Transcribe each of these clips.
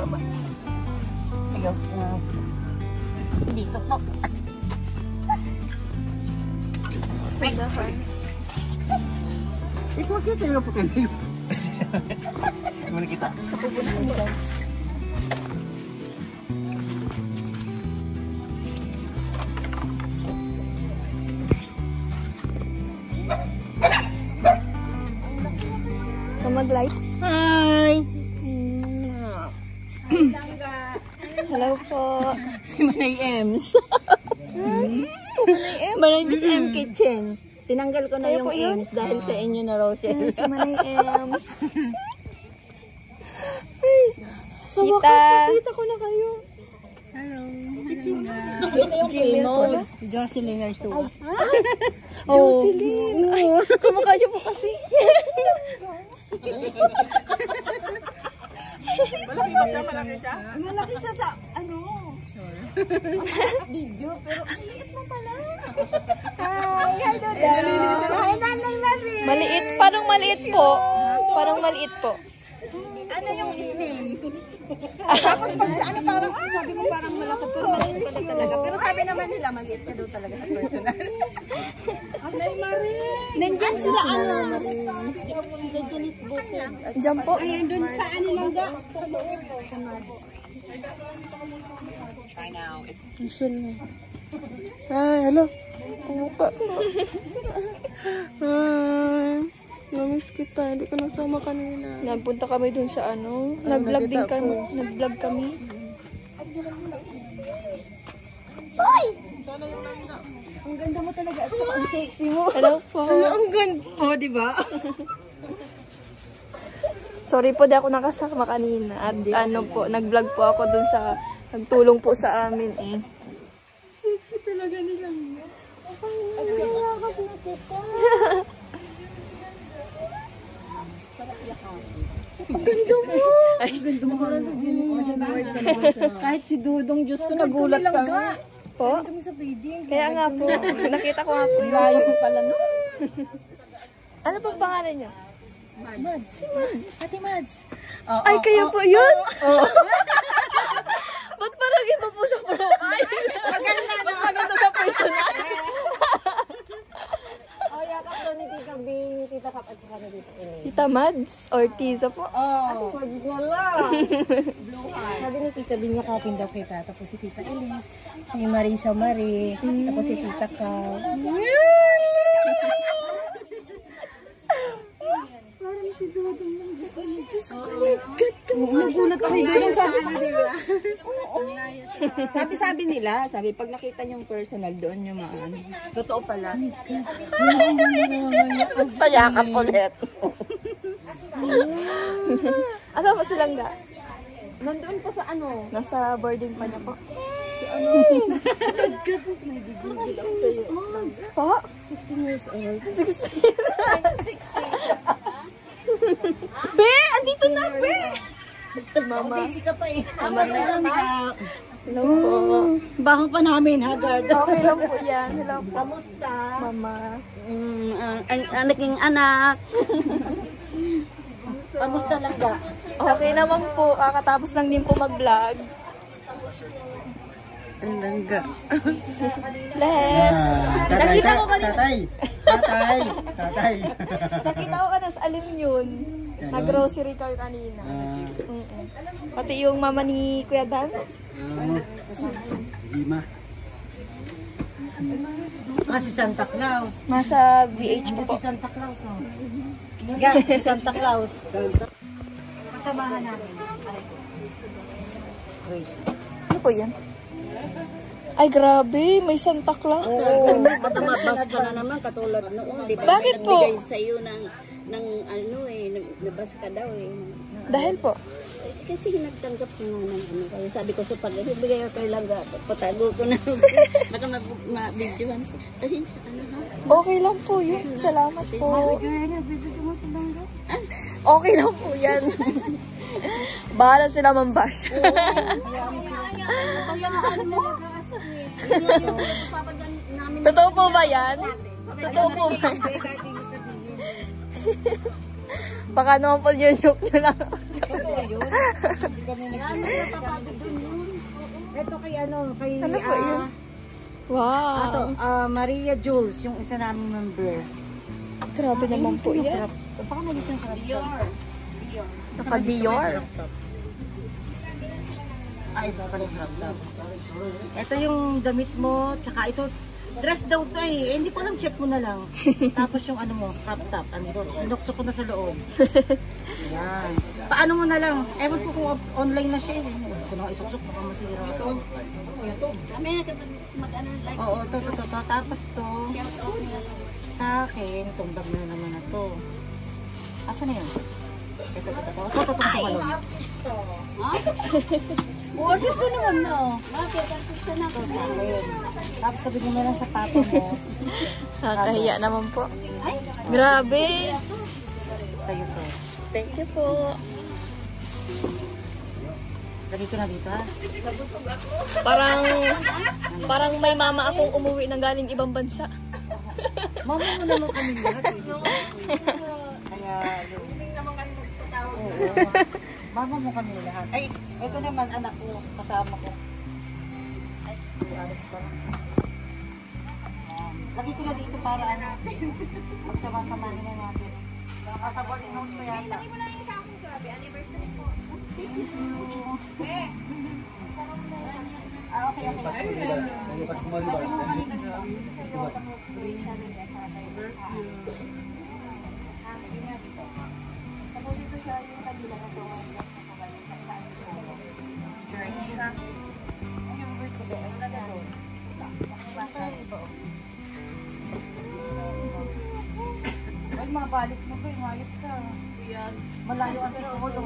baba. Ayaw. Dito po. Ikaw kita yung po kayo. Mana kita? Sa pupunan guys. Mag-light. Hi! Hello po. Si Manay Ems. Manay Ems? Manay M Kitchen. Tinanggal ko na yung Ems dahil sa inyo na Rochelle. Si Manay Ems. Sa wakas, nakita ko na kayo. Hello. Ito yung famous. Jocelyn Arzua. Jocelyn! Ay, kumukha niyo po kasi. Malaki siya sa, ano? Video, pero ang liit mo pala. Hi, hello daw. Hi, Nanay Marie. Maliit, parang maliit po. Parang maliit po. Ano yung isname? Tapos pag sa ano parang, sabi ko parang malaki, pero maliit pala talaga. Pero sabi naman nila, maliit ka daw talaga sa personal. Nanay Marie. Nandiyan sila, ano? Sila Janet Bukid. Diyan po. Ayan, dun sa ano lang ga? Ay, hello. Kumukha po. Ay, namiss kita. Hindi ko nasama kanina. Nagpunta kami dun sa ano. Nag-vlog din kami. Nag-vlog kami. Hoy! Ang ganda mo talaga at saka ang sexy mo. Hello po. Ang ganda po, di ba? Sorry po, di ako nakasama kanina. At ano po, nag-vlog po ako dun sa, nagtulong po sa amin eh. Sexy talaga nila. At yakap na kita. Sarap yakap. Ang ganda mo. Ay, Ganda mo pala sa kahit si Dudong, Diyos ko, nagulat ka. po. Kami sa feeding. Kaya nga po, nakita ko nga po. Layo mo pala, no? Ano pong pangalan niyo? Mads. Si Mads. Ate Mads. Ay, kayo po yun? Ba't parang iba po sa profile? Maganda, no? Mas maganda sa personal. Yakap daw ni Tita B, Tita Kap, at saka na Tita Elaine. Tita Mads Ortiza po. Oh. Mads na lang. Blue eye. Sabi ni Tita B, yakapin daw kita. Tapos si Tita Elise, si Marisa Marie, tapos si Tita Kap. Parang si Dudong lang. Diyos ko. Nagulat ako doon sa ano, diba? Sabi nila, pag nakita niyong personal doon yung maano. Totoo pala. Sayakap ulit. Asa ba silang ga? Nandoon po sa ano? Nasa boarding pa niya po. Po? 16 years old. 16. Be! Andito na, Be! Si Mama. Busy ka pa eh. Mama na. Hello po. Baho pa namin, Haggard. Okay lang po yan. Hello po. Kamusta? Mama. Ang naging anak. Kamusta lang ka? Okay naman po. Kakatapos lang din po mag-vlog. Ang langga. Bless! Nakita ko kanina. Tatay. Nakita ko ka na sa alim yun. Sa grocery ka kanina. Pati yung mama ni Kuya Dan. Zima. Si Santa Claus. Nasa BH po po. Si Santa Claus, oh. Ga, si Santa Claus. Kasamahan namin. Ano po yan? Ay, grabe. May Santa Claus. Oo, matumabas ka na naman katulad noon, di ba? Bakit po? Nagbigay sa iyo ng ano eh, nabas ka daw eh. Dahil po. Kasi nagtanggap ko nga ng ano. Kaya sabi ko sa pag ibigay ko kay Langga, patago ko na. Baka ma-videoan. Kasi ano ha? Okay lang po yun. Salamat po. Okay lang po yan. Bahala sila mambash. Totoo po ba yan? Totoo po ba yan? Baka naman po yun-joke nyo lang. yun. Hindi kami ito kay kay Ano po yun? Wow. Maria Jules, yung isa naming member. Grabe naman po yan. Baka nagit ng crop top. Naka-Dior. Ay, ito pala yung crop top. Ito yung damit mo, tsaka ito, dress daw to eh. Hindi po alam, check mo na lang. Tapos yung ano mo, crop top. Sinukso ko na sa loob. Yan. Paano mo na lang? Ewan ko kung online na siya eh. Kung naka isuksok, baka masira ito. Kami mag-ano like Oo, ito. Tapos to, sa akin, itong bag na naman na to. Asa na yun? Ito. Balon. Oo, gusto naman no. bakit? Saan ako Ito sa akin. Tapos sabi mo lang sapato mo. Nakakahiya naman po. Grabe. Sa'yo to. Thank you po. Lagi ko na dito ha. Parang may mama akong umuwi ng galing ibang bansa. Mama mo naman kami lahat eh. Kaya, oo. Mama mo kami lahat. Ay, ito naman anak ko, kasama ko. Ay, si Alex pa lang. Lagi ko na dito para magsama-samahin na natin. Sa boarding house pa yata. Lagi mo na yung sa akin, grabe. Anniversary po. Thank you. Okay. Tapos ito siya yung kabila na ito. Yung verse ko doon. Ano na doon? Ay, mabalis mo ba? Mayos ka. Malayo ang titulo.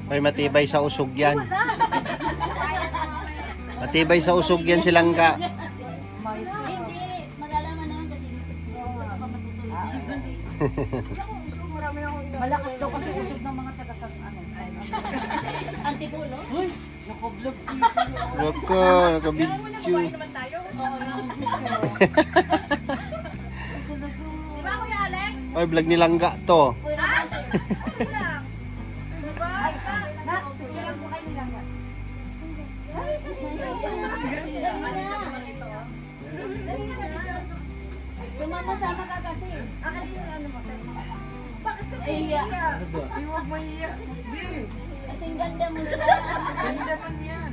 Ay, matibay sa usog yan. Matibay sa usog yan silang ka. Mayos ka. Hindi, malalaman naman kasi Malakas daw kasi usog ng mga taga-sat. Antipulo? Nakablog si Loko, nakabidyo. Diba Kuya Alex? Ay, vlog ni Langga to. Picturean ko kayo nilang ba? Sumama-sama ka kasi. Kanina ano mo? Bakit ka iiyak? Huwag maiiyak. Kasing ganda mo siya. Ganda man yan.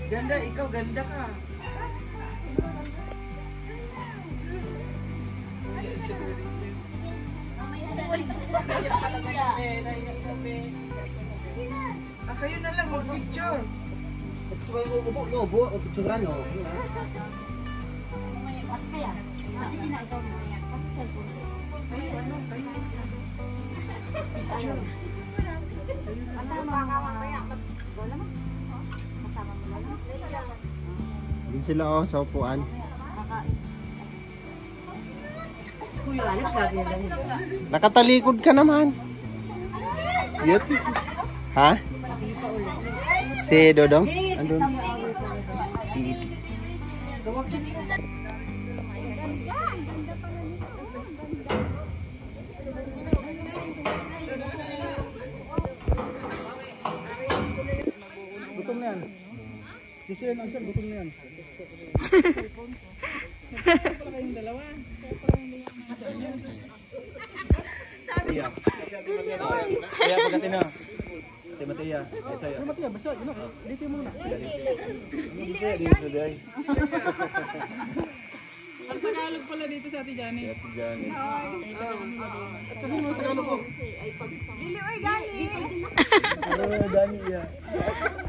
Ganda, ikaw ganda ka. Kayo na lang mag-picture. Ubo, picturean o. Kaya, sige na ikaw na. Kasi cellphone ko. Picture. Yun sila oh, sa upuan. Kuya Alex, lagi na lang. Nakatalikod ka naman. Yut. Ha? Si Dodong? Andun. Gutom na yan. Sisirin ang sir, gutom na yan. Kaya pagkati na. Si Matia. Si Matia, basta. Dito mo na. Dito day. Ang Tagalog pala dito sa Ate Jani. Ate Jani. At sabi mo Tagalog ko. Lili, oy, gani! Ano Dani iya?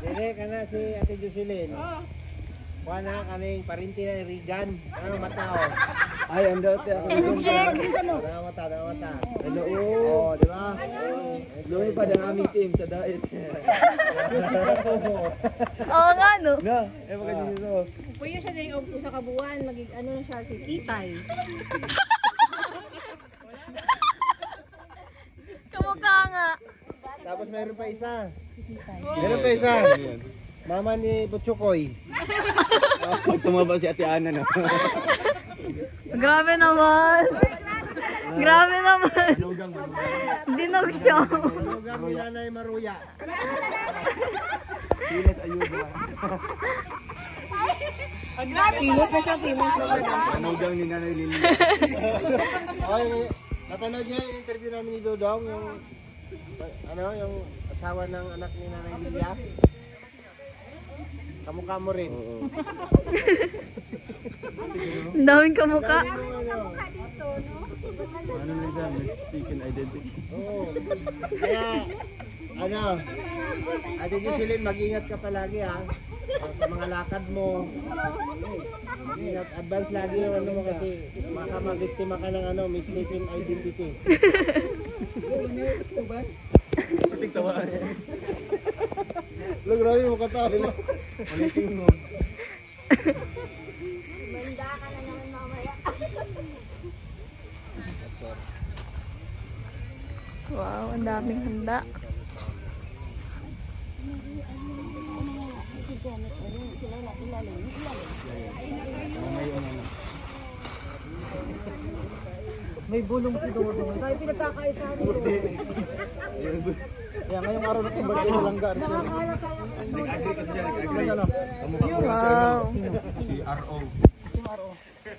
Dili kana si Ate Jocelyn. Kuana kaning parinti na Rigan. Ano matao? Ay, ando te ako. Mata. Hello. Oh, di ba? Loy pa ang aming team sa diet. Oo nga, no? Na, maganda dito. Puyo siya din og sa kabuuan, magig ano na siya si Kitay. Kamukha nga. Tapos mayroon pa isa. Meron pa isa. Mama ni Butchukoy. Tumaba si Ate Ana no. Grabe naman. Grabe naman. Dinog siya. Manugang ni Nanay Maruya. Pinas ayuda. Pinos na siya, pinos na siya. Manugang ni Nanay Lili. Okay, napanood niyo yung interview namin ni Dodong, yung yung asawa ng anak ni Nanay Lilia. Kamukha mo rin. Ang daming kamukha. Ano na dyan? Mistaken identity. Oo. Kaya, Ate Jocelyn, mag-ingat ka palagi ha. Sa mga lakad mo. Mag-ingat, advance lagi yung ano mo kasi baka mabiktima ka ng mistaken identity. Tawaan niya. Lo, grabe mo katawa mo. Ulitin mo. Wow, ang daming handa. May bulong si Dodong. Tayo pinagkakaisa nito. Kaya ngayong araw na itong birthday na langga. Nag-agree kasi siya, nag-agree. Wow. Si R.O.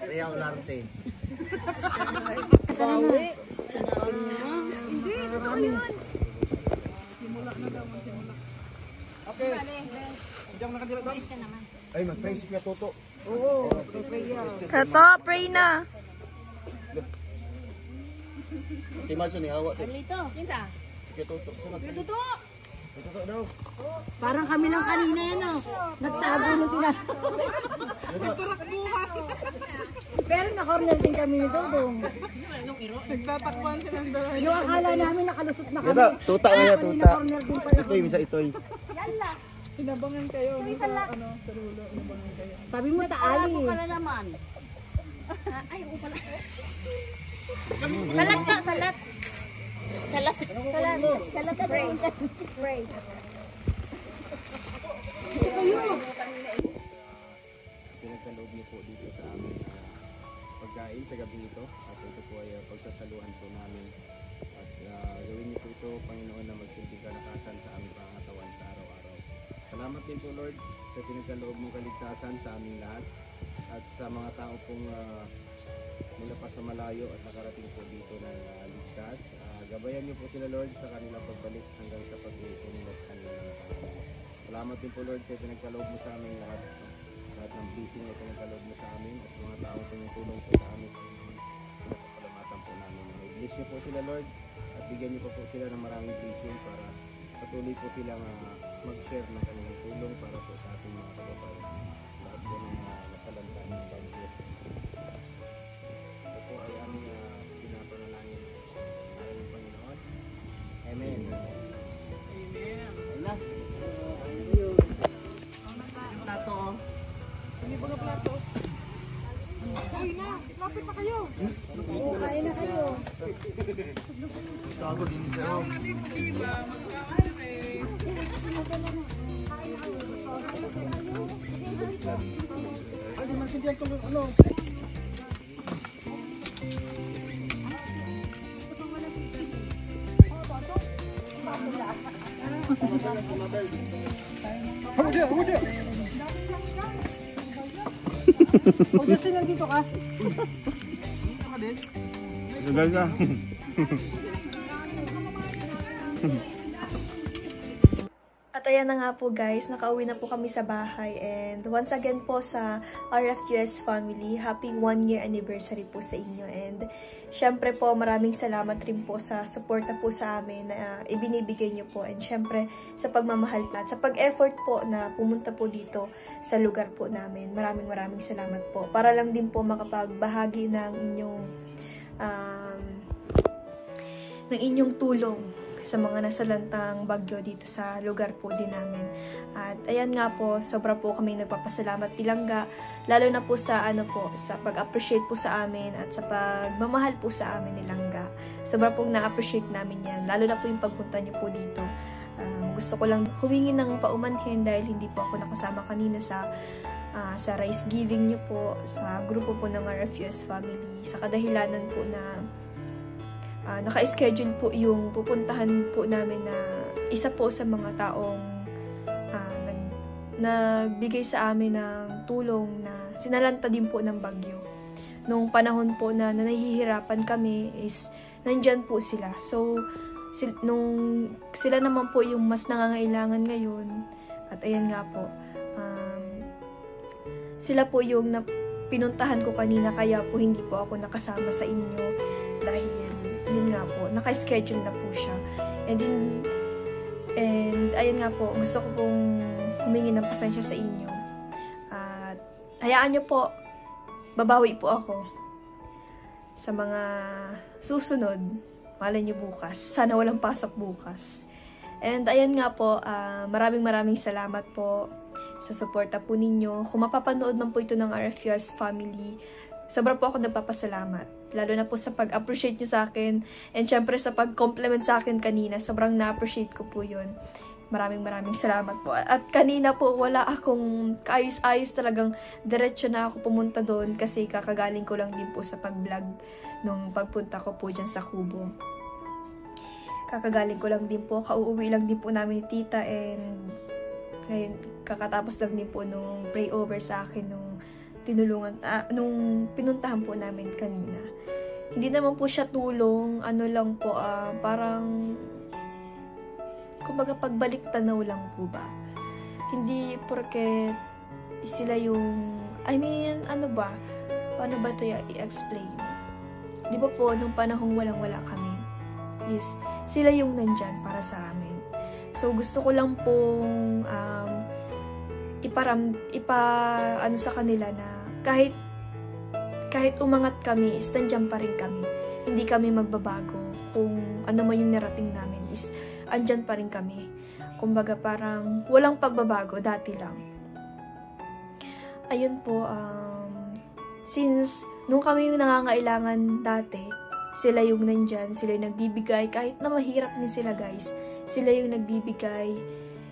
Ria Olarte. Okay. Diyan nakadila daw. Ay, mag-pray si Kuya Toto. Tato, pray na. Timal siya ni Hawa. Lito, kinsa? Kuya Toto. Tuto. Kuya Toto daw. Parang kami lang kanina yan, oh. Nagtago na sila. Pero na-corner din kami ni Dodong. Nagtatakpan silang dalawa. Yung akala namin nakalusot na kami. Yata, tuta nga ya, tuta. Na-corner din pala. Itoy, misa itoy. Inabangan kayo. Sa rulo, inabangan kayo. Sabi mo taali. Salat ka, salat. Salat. Salat ka, pray. Pray. Pinagkaloob niyo po dito sa amin pagkain sa gabi ito at ito po ay pagsasaluhan po namin at gawin niyo po ito, Panginoon, na magsilbing kalakasan sa aming pangatawan sa araw-araw. Salamat din po, Lord, sa pinagkaloob mong kaligtasan sa aming lahat at sa mga tao pong mula pa sa malayo at nakarating po dito ng ligtas. Gabayan niyo po sila, Lord, sa kanilang pagbalik hanggang sa pag-uwi po nila sa kanilang mga tao. Salamat din po, Lord, sa pinagkaloob mo sa aming lahat ng blessing na pinagkaloob mo sa amin at mga taong tumutulong po sa amin. Pinapasalamatan po namin. Bless niyo po sila, Lord, at bigyan niyo po sila ng maraming blessing para patuloy po silang mag-share ng kanilang tulong para po sa ating mga kababayan. Lahat po ng napalantaan ng banyo. Ito po ay aming pinapanalangin sa aming Panginoon. Amen. Amen. Tato. Hindi ba plato? Ay na, lapit na kayo. Oo, kain na kayo. Tago din siya. Diba, magkakaano eh. Ay, di magsindihan ko ano. Huwag O, Justin, nandito ka. Gagal ka. At ayan na nga po guys, nakauwi na po kami sa bahay and once again po sa RFQS family, happy 1-year anniversary po sa inyo and syempre po maraming salamat rin po sa support na po sa amin na ibinibigay nyo po and syempre sa pagmamahal at sa pag-effort po na pumunta po dito sa lugar po namin. Maraming salamat po para lang din po makapagbahagi ng inyong tulong sa mga nasalantang bagyo dito sa lugar po din namin. At ayan nga po, sobra po kami nagpapasalamat Tilangga, lalo na po sa sa pag-appreciate po sa amin at sa pagmamahal po sa amin ni Langga. Sobra pong na-appreciate namin yan, lalo na po yung pagpunta niyo po dito. Gusto ko lang humingi ng paumanhin dahil hindi po ako nakasama kanina sa rice giving niyo po, sa grupo po ng RFUS family, sa kadahilanan po na naka-schedule po yung pupuntahan po namin na isa po sa mga taong nagbigay sa amin ng tulong na sinalanta din po ng bagyo. Nung panahon po na nahihirapan kami is nandyan po sila. So, nung sila naman po yung mas nangangailangan ngayon, at ayan nga po, sila po yung pinuntahan ko kanina, kaya po hindi po ako nakasama sa inyo dahil yun nga po, naka-schedule na po siya. And ayun nga po, gusto ko pong humingi ng pasensya sa inyo. At hayaan nyo po, babawi po ako sa mga susunod. Malay nyo bukas. Sana walang pasok bukas. And ayan nga po, maraming salamat po sa suporta po ninyo. Kung mapapanood man po ito ng RFUS family, sobra po ako nagpapasalamat. Lalo na po sa pag-appreciate nyo sa akin. And syempre sa pag-compliment sa akin kanina, sobrang na-appreciate ko po yun. Maraming salamat po. At kanina po, wala akong kaayos-ayos, talagang diretso na ako pumunta doon kasi kakagaling ko lang din po sa pag-vlog nung pagpunta ko po dyan sa Kubo. Kakagaling ko lang din po, kauuwi lang din po namin ni tita, and ngayon kakatapos lang din po nung pray over sa akin nung nung pinuntahan po namin kanina. Hindi naman po siya tulong, ano lang po, parang kumbaga pagbalik tanaw lang po ba. Hindi porque sila yung, I mean, ano ba, paano ba ito i-explain? Di ba po, nung panahong walang-wala kami, is sila yung nandyan para sa amin. So, gusto ko lang pong ano sa kanila na kahit umangat kami, is nandyan pa rin kami. Hindi kami magbabago. Kung ano man yung narating namin, is andyan pa rin kami. Kumbaga parang walang pagbabago, dati lang. Ayun po, since nung kami yung nangangailangan dati, sila yung nandyan, sila yung nagbibigay, kahit na mahirap din sila guys, sila yung nagbibigay,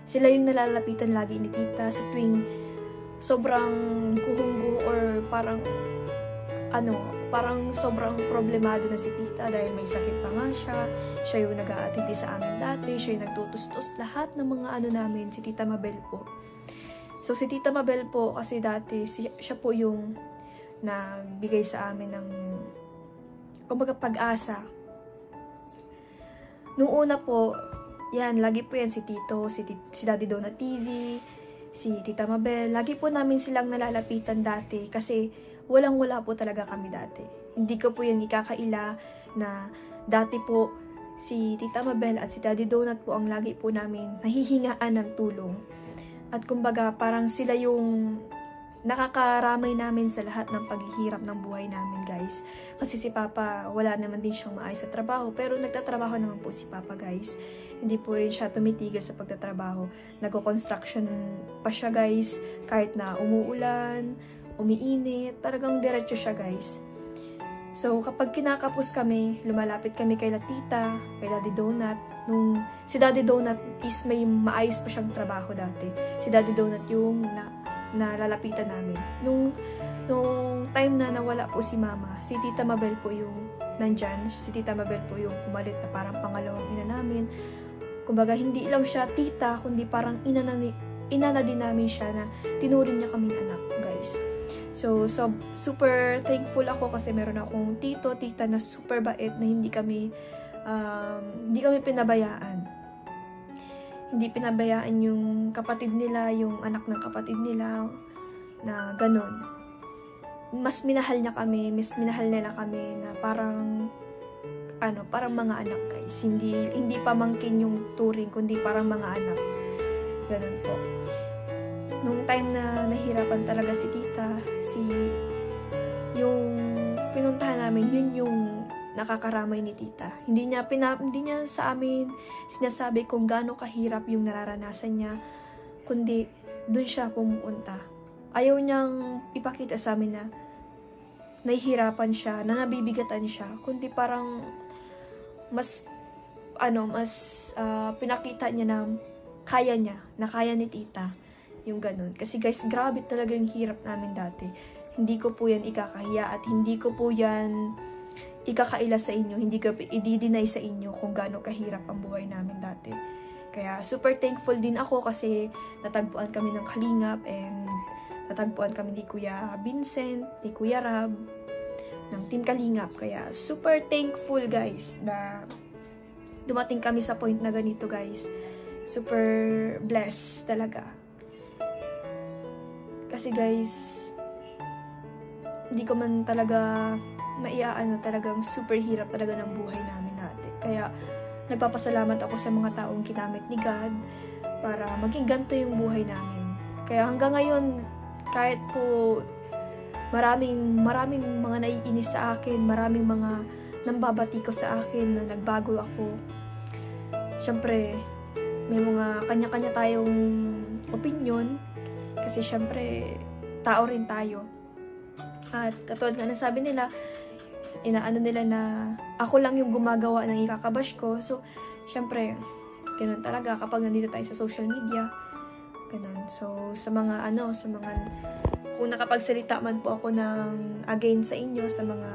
sila yung nalalapitan lagi ni tita sa tuwing sobrang kuhunggo or parang sobrang problemado na si tita dahil may sakit pa nga siya. Siya yung nag-aatindi sa amin dati, siya yung nagtutustos lahat ng mga ano namin, si Tita Mabel po. So si Tita Mabel po kasi dati, siya po yung nagbigay sa amin ng kumbaga pag-asa. Nung una po, yan, lagi po yan si Tito, si Daddy Donut TV, si Tita Mabel, lagi po namin silang nalalapitan dati kasi walang-wala po talaga kami dati. Hindi ko po yan ikakaila na dati po si Tita Mabel at si Daddy Donut po ang lagi po namin nahihingaan ng tulong. At kumbaga parang sila yung nakakaramay namin sa lahat ng paghihirap ng buhay namin guys. Kasi si Papa wala naman din siyang maayos sa trabaho, pero nagtatrabaho naman po si Papa guys. Hindi po rin siya tumitigil sa pagtatrabaho. Nagko-construction pa siya guys, kahit na umuulan, umiinit, talagang diretso siya guys. So kapag kinakapos kami, lumalapit kami kay Tita, kay Daddy Donut. Nung si Daddy Donut is may maayos pa siyang trabaho dati. Si Daddy Donut yung nalalapitan namin. Nung time na nawala po si Mama, si Tita Mabel po yung nandyan. Si Tita Mabel po yung pumalit na parang pangalawang ina namin. Kumbaga, hindi lang siya tita, kundi parang ina na din namin siya na tinuring niya kaming anak, guys. So super thankful ako kasi meron akong tita na super bait na hindi kami pinabayaan. Hindi pinabayaan yung kapatid nila, yung anak ng kapatid nila, na ganun. Mas minahal niya kami, mas minahal nila kami na parang mga anak guys. Hindi pamangkin yung turing, kundi parang mga anak. Ganun po. Nung time na nahirapan talaga si tita, yung pinuntahan namin, yun yung nakakaramay ni tita. Hindi niya sa amin sinasabi kung gaano kahirap yung nararanasan niya, kundi dun siya pumupunta. Ayaw niyang ipakita sa amin na nahihirapan siya, na nabibigatan siya, kundi parang mas pinakita niya na kaya niya, na kaya ni tita. Yung ganun. Kasi guys, grabe talaga yung hirap namin dati. Hindi ko po yan ikakahiya at hindi ko po yan ikakaila sa inyo, hindi ko i-deny sa inyo kung gaano kahirap ang buhay namin dati. Kaya super thankful din ako kasi natagpuan kami ng Kalingap and natagpuan kami ni Kuya Vincent, ni Kuya Rab, ng Team Kalingap. Kaya super thankful guys na dumating kami sa point na ganito guys. Super blessed talaga. Kasi guys, hindi ko man talaga maiaano, talagang super hirap talaga ng buhay namin dati. Kaya nagpapasalamat ako sa mga taong ginamit ni God para maging ganito yung buhay namin. Kaya hanggang ngayon, kahit po maraming mga naiinis sa akin, maraming mga nambabati ko sa akin na nagbago ako. Syempre, may mga kanya-kanya tayong opinion kasi syempre, tao rin tayo. At katulad nga nasabi nila, inaano nila na ako lang yung gumagawa ng ikakabash ko. So, syempre, ganun talaga kapag nandito tayo sa social media. Ganun. So, sa mga kung nakapagsalita man po ako ng against sa inyo, sa mga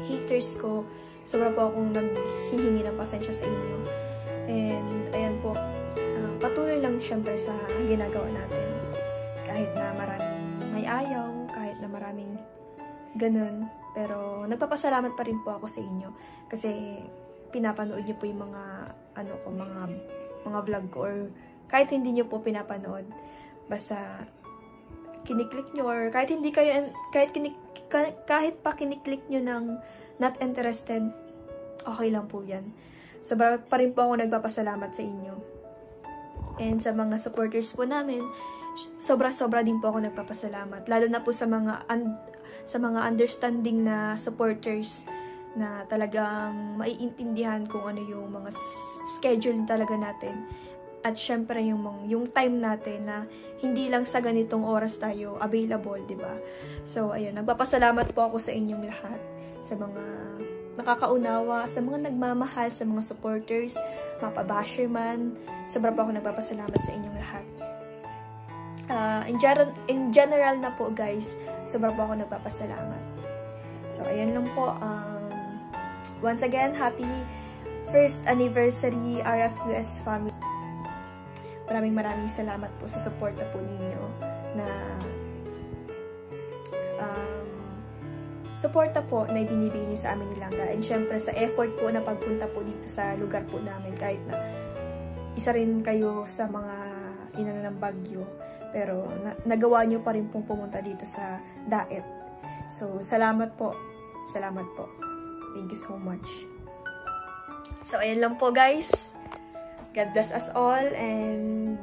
haters ko, sobra po akong naghihingi ng pasensya sa inyo. And, ayan po, patuloy lang syempre sa ginagawa natin. Kahit na maraming may ayaw, kahit na maraming ganun. Pero, nagpapasalamat pa rin po ako sa inyo. Kasi, pinapanood niyo po yung mga, mga vlog ko. Or, kahit hindi niyo po pinapanood. Basta, kiniklik nyo. Or, kahit hindi kayo, kahit pa kiniklik nyo ng not interested, okay lang po yan. Sobra pa rin po ako nagpapasalamat sa inyo. And sa mga supporters po namin, sobra-sobra din po ako nagpapasalamat. Lalo na po sa mga understanding na supporters na talagang maiintindihan kung ano yung mga schedule talaga natin. At syempre yung time natin na hindi lang sa ganitong oras tayo available, di ba? So, ayun, nagpapasalamat po ako sa inyong lahat. Sa mga nakakaunawa, sa mga nagmamahal, sa mga supporters, mapabasher man. Sobra po ako nagpapasalamat sa inyong lahat. In general na po guys, sobra po ako nagpapasalamat. So, ayan lang po. Once again, happy 1st anniversary RFUS family. Maraming salamat po sa suporta po ninyo na suporta po na ibinibigay niyo sa amin ni Langga. And syempre sa effort po na pagpunta po dito sa lugar po namin, kahit na isa rin kayo sa mga inano ng bagyo, pero nagawa niyo pa rin pong pumunta dito sa Daet. So, salamat po. Salamat po. Thank you so much. So, ayan lang po guys. God bless us all and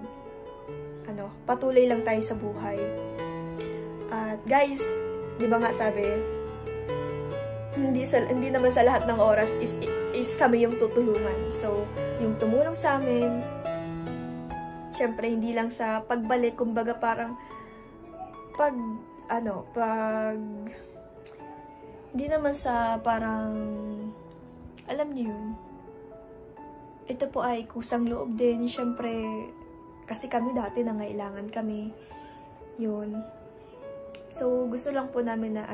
patuloy lang tayo sa buhay. At guys, di ba nga sabi, hindi naman sa lahat ng oras is kami yung tutulungan. So, yung tumulong sa amin, syempre hindi lang sa pagbalik, kumbaga parang hindi naman sa parang, alam niyo yun, ito po ay kusang loob din, syempre, kasi kami dati nangailangan kami, yun. So, gusto lang po namin na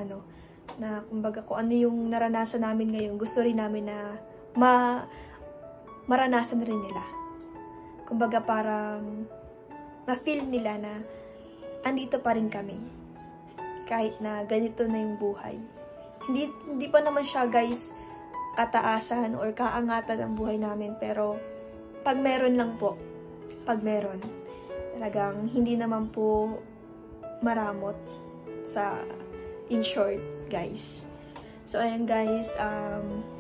na kumbaga kung ano yung naranasan namin ngayon, gusto rin namin na maranasan rin nila. Kumbaga parang na-feel nila na andito pa rin kami. Kahit na ganito na yung buhay. Hindi pa naman siya guys kataasan or kaangatan ang buhay namin, pero pag meron lang po, talagang hindi naman po maramot sa in short guys. So ayan guys,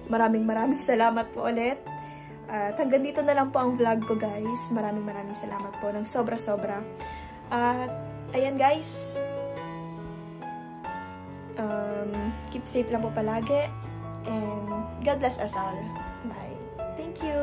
maraming salamat po ulit. At hanggang dito na lang po ang vlog ko guys. Maraming salamat po ng sobra-sobra. At ayan guys, keep safe lang po palagi and God bless us all. Bye. Thank you.